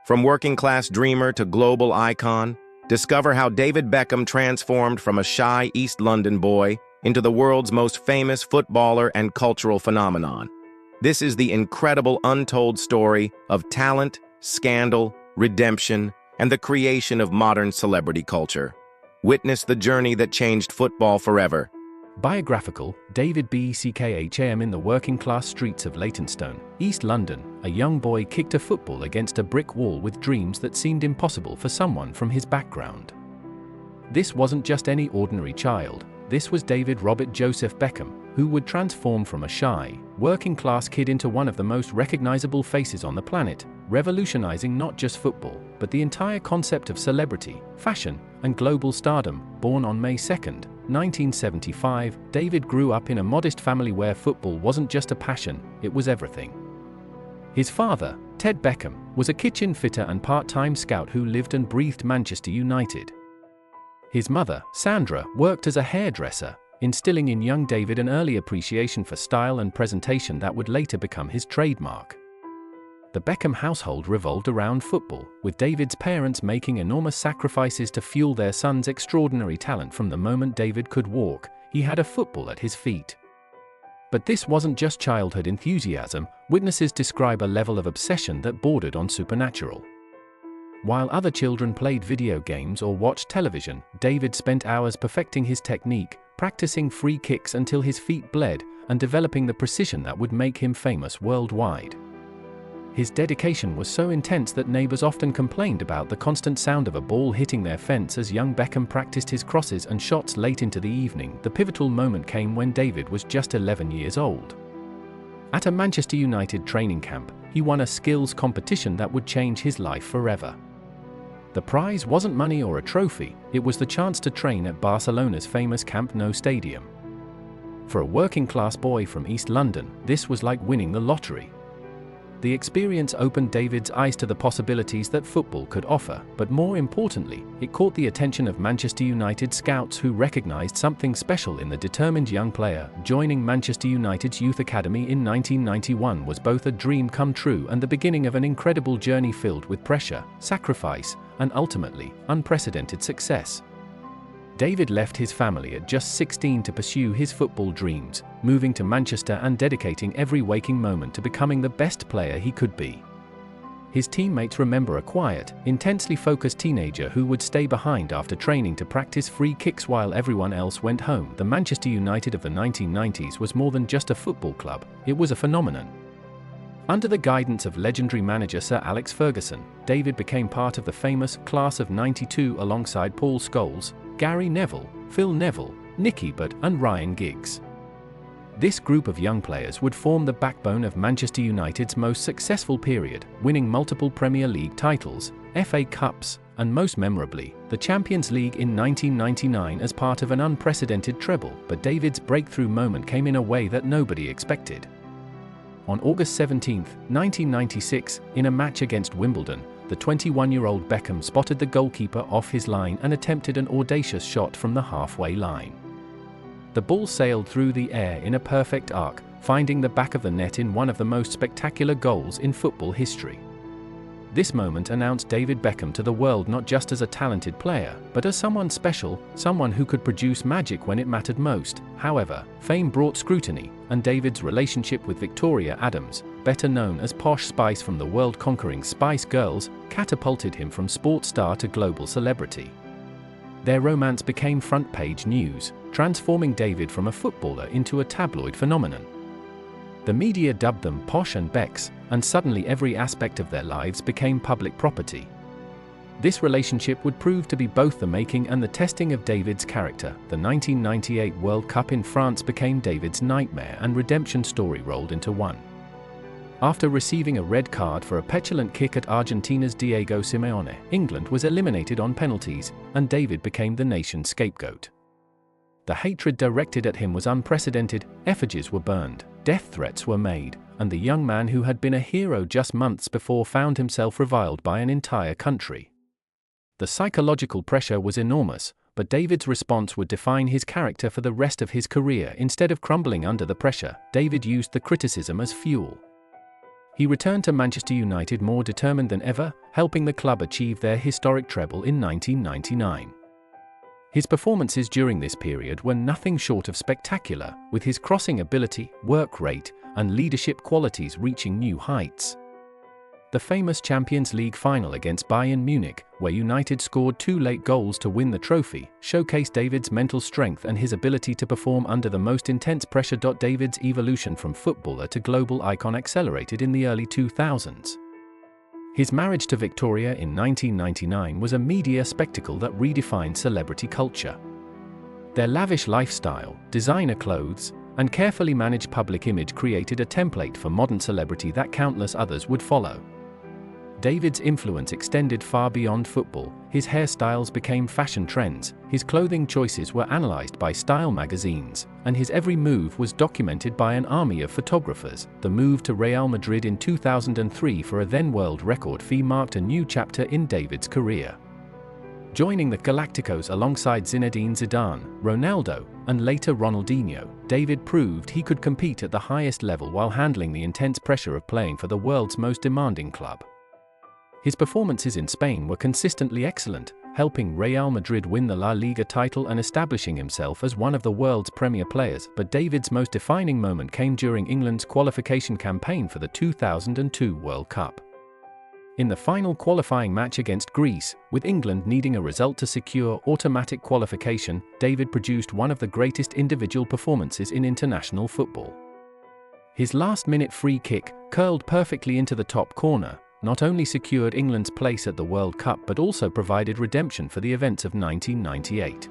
From working-class dreamer to global icon, discover how David Beckham transformed from a shy East London boy into the world's most famous footballer and cultural phenomenon. This is the incredible untold story of talent, scandal, redemption, and the creation of modern celebrity culture. Witness the journey that changed football forever. Biographical, David Beckham. In the working-class streets of Leytonstone, East London, a young boy kicked a football against a brick wall with dreams that seemed impossible for someone from his background. This wasn't just any ordinary child, this was David Robert Joseph Beckham, who would transform from a shy, working-class kid into one of the most recognizable faces on the planet, revolutionizing not just football, but the entire concept of celebrity, fashion, and global stardom. Born on May 2, 1975, David grew up in a modest family where football wasn't just a passion, it was everything. His father, Ted Beckham, was a kitchen fitter and part-time scout who lived and breathed Manchester United. His mother, Sandra, worked as a hairdresser, instilling in young David an early appreciation for style and presentation that would later become his trademark. The Beckham household revolved around football, with David's parents making enormous sacrifices to fuel their son's extraordinary talent. From the moment David could walk, he had a football at his feet. But this wasn't just childhood enthusiasm. Witnesses describe a level of obsession that bordered on supernatural. While other children played video games or watched television, David spent hours perfecting his technique, practicing free kicks until his feet bled, and developing the precision that would make him famous worldwide. His dedication was so intense that neighbors often complained about the constant sound of a ball hitting their fence as young Beckham practiced his crosses and shots late into the evening. The pivotal moment came when David was just 11 years old. At a Manchester United training camp, he won a skills competition that would change his life forever. The prize wasn't money or a trophy, it was the chance to train at Barcelona's famous Camp Nou stadium. For a working-class boy from East London, this was like winning the lottery. The experience opened David's eyes to the possibilities that football could offer, but more importantly, it caught the attention of Manchester United scouts who recognized something special in the determined young player. Joining Manchester United's youth academy in 1991 was both a dream come true and the beginning of an incredible journey filled with pressure, sacrifice, and ultimately, unprecedented success. David left his family at just 16 to pursue his football dreams, moving to Manchester and dedicating every waking moment to becoming the best player he could be. His teammates remember a quiet, intensely focused teenager who would stay behind after training to practice free kicks while everyone else went home. The Manchester United of the 1990s was more than just a football club, it was a phenomenon. Under the guidance of legendary manager Sir Alex Ferguson, David became part of the famous Class of '92 alongside Paul Scholes, Gary Neville, Phil Neville, Nicky Butt, and Ryan Giggs. This group of young players would form the backbone of Manchester United's most successful period, winning multiple Premier League titles, FA Cups, and most memorably, the Champions League in 1999 as part of an unprecedented treble. But David's breakthrough moment came in a way that nobody expected. On August 17, 1996, in a match against Wimbledon, the 21-year-old Beckham spotted the goalkeeper off his line and attempted an audacious shot from the halfway line. The ball sailed through the air in a perfect arc, finding the back of the net in one of the most spectacular goals in football history. This moment announced David Beckham to the world not just as a talented player, but as someone special, someone who could produce magic when it mattered most. However, fame brought scrutiny, and David's relationship with Victoria Adams, better known as Posh Spice from the world-conquering Spice Girls, catapulted him from sports star to global celebrity. Their romance became front-page news, transforming David from a footballer into a tabloid phenomenon. The media dubbed them Posh and Becks, and suddenly every aspect of their lives became public property. This relationship would prove to be both the making and the testing of David's character. The 1998 World Cup in France became David's nightmare and redemption story rolled into one. After receiving a red card for a petulant kick at Argentina's Diego Simeone, England was eliminated on penalties, and David became the nation's scapegoat. The hatred directed at him was unprecedented. Effigies were burned, death threats were made, and the young man who had been a hero just months before found himself reviled by an entire country. The psychological pressure was enormous, but David's response would define his character for the rest of his career. Instead of crumbling under the pressure, David used the criticism as fuel. He returned to Manchester United more determined than ever, helping the club achieve their historic treble in 1999. His performances during this period were nothing short of spectacular, with his crossing ability, work rate, and leadership qualities reaching new heights. The famous Champions League final against Bayern Munich, where United scored 2 late goals to win the trophy, showcased David's mental strength and his ability to perform under the most intense pressure. David's evolution from footballer to global icon accelerated in the early 2000s. His marriage to Victoria in 1999 was a media spectacle that redefined celebrity culture. Their lavish lifestyle, designer clothes, and carefully managed public image created a template for modern celebrity that countless others would follow. David's influence extended far beyond football. His hairstyles became fashion trends, his clothing choices were analyzed by style magazines, and his every move was documented by an army of photographers. The move to Real Madrid in 2003 for a then world record fee marked a new chapter in David's career. Joining the Galacticos alongside Zinedine Zidane, Ronaldo, and later Ronaldinho, David proved he could compete at the highest level while handling the intense pressure of playing for the world's most demanding club. His performances in Spain were consistently excellent, helping Real Madrid win the La Liga title and establishing himself as one of the world's premier players. But David's most defining moment came during England's qualification campaign for the 2002 World Cup. In the final qualifying match against Greece, with England needing a result to secure automatic qualification, David produced one of the greatest individual performances in international football. His last-minute free kick, curled perfectly into the top corner, not only secured England's place at the World Cup but also provided redemption for the events of 1998.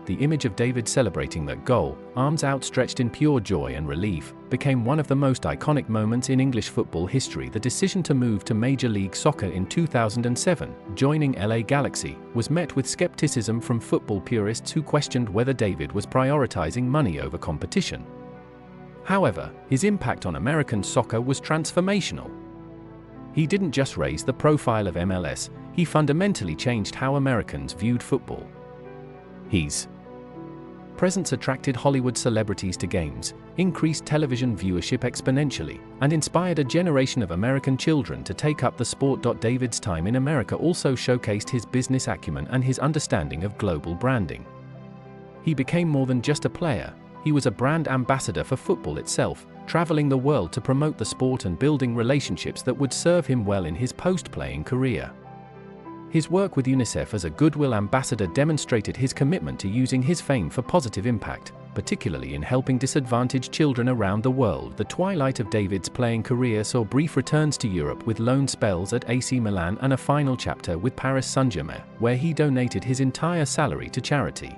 The image of David celebrating that goal, arms outstretched in pure joy and relief, became one of the most iconic moments in English football history. The decision to move to Major League Soccer in 2007, joining LA Galaxy, was met with skepticism from football purists who questioned whether David was prioritizing money over competition. However, his impact on American soccer was transformational. He didn't just raise the profile of MLS, he fundamentally changed how Americans viewed football. His presence attracted Hollywood celebrities to games, increased television viewership exponentially, and inspired a generation of American children to take up the sport. David's time in America also showcased his business acumen and his understanding of global branding. He became more than just a player, he was a brand ambassador for football itself, traveling the world to promote the sport and building relationships that would serve him well in his post-playing career. His work with UNICEF as a goodwill ambassador demonstrated his commitment to using his fame for positive impact, particularly in helping disadvantaged children around the world. The twilight of David's playing career saw brief returns to Europe with loan spells at AC Milan and a final chapter with Paris Saint-Germain, where he donated his entire salary to charity.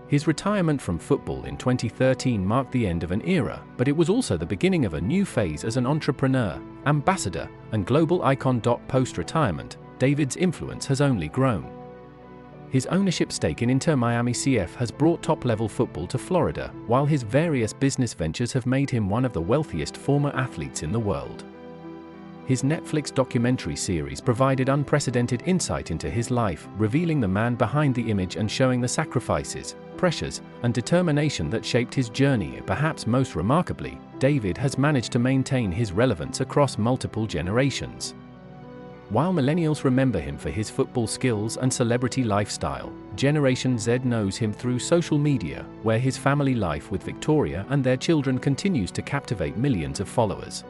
His retirement from football in 2013 marked the end of an era, but it was also the beginning of a new phase as an entrepreneur, ambassador, and global icon. Post-retirement, David's influence has only grown. His ownership stake in Inter Miami CF has brought top-level football to Florida, while his various business ventures have made him one of the wealthiest former athletes in the world. His Netflix documentary series provided unprecedented insight into his life, revealing the man behind the image and showing the sacrifices, pressures, and determination that shaped his journey. Perhaps most remarkably, David has managed to maintain his relevance across multiple generations. While millennials remember him for his football skills and celebrity lifestyle, Generation Z knows him through social media, where his family life with Victoria and their children continues to captivate millions of followers.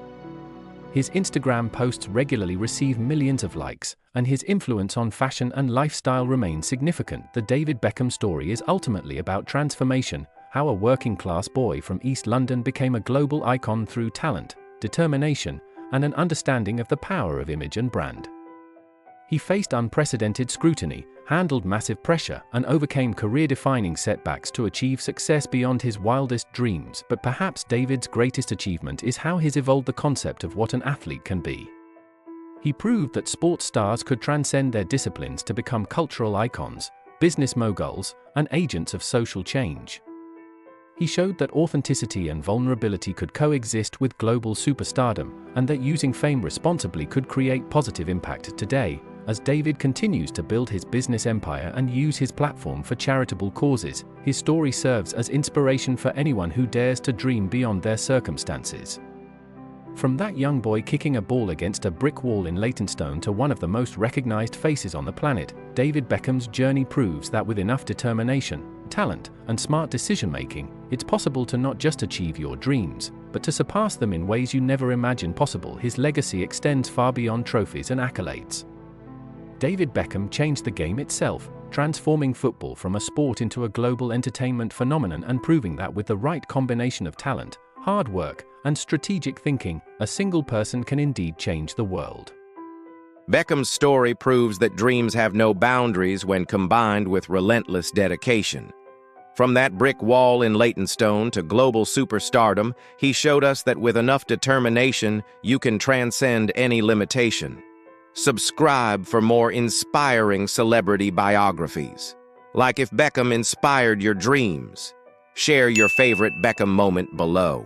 His Instagram posts regularly receive millions of likes, and his influence on fashion and lifestyle remains significant. The David Beckham story is ultimately about transformation, how a working-class boy from East London became a global icon through talent, determination, and an understanding of the power of image and brand. He faced unprecedented scrutiny, handled massive pressure, and overcame career-defining setbacks to achieve success beyond his wildest dreams. But perhaps David's greatest achievement is how he's evolved the concept of what an athlete can be. He proved that sports stars could transcend their disciplines to become cultural icons, business moguls, and agents of social change. He showed that authenticity and vulnerability could coexist with global superstardom, and that using fame responsibly could create positive impact. Today, as David continues to build his business empire and use his platform for charitable causes, his story serves as inspiration for anyone who dares to dream beyond their circumstances. From that young boy kicking a ball against a brick wall in Leytonstone to one of the most recognized faces on the planet, David Beckham's journey proves that with enough determination, talent, and smart decision-making, it's possible to not just achieve your dreams, but to surpass them in ways you never imagined possible. His legacy extends far beyond trophies and accolades. David Beckham changed the game itself, transforming football from a sport into a global entertainment phenomenon and proving that with the right combination of talent, hard work, and strategic thinking, a single person can indeed change the world. Beckham's story proves that dreams have no boundaries when combined with relentless dedication. From that brick wall in Leytonstone to global superstardom, he showed us that with enough determination, you can transcend any limitation. Subscribe for more inspiring celebrity biographies. Like if Beckham inspired your dreams. Share your favorite Beckham moment below.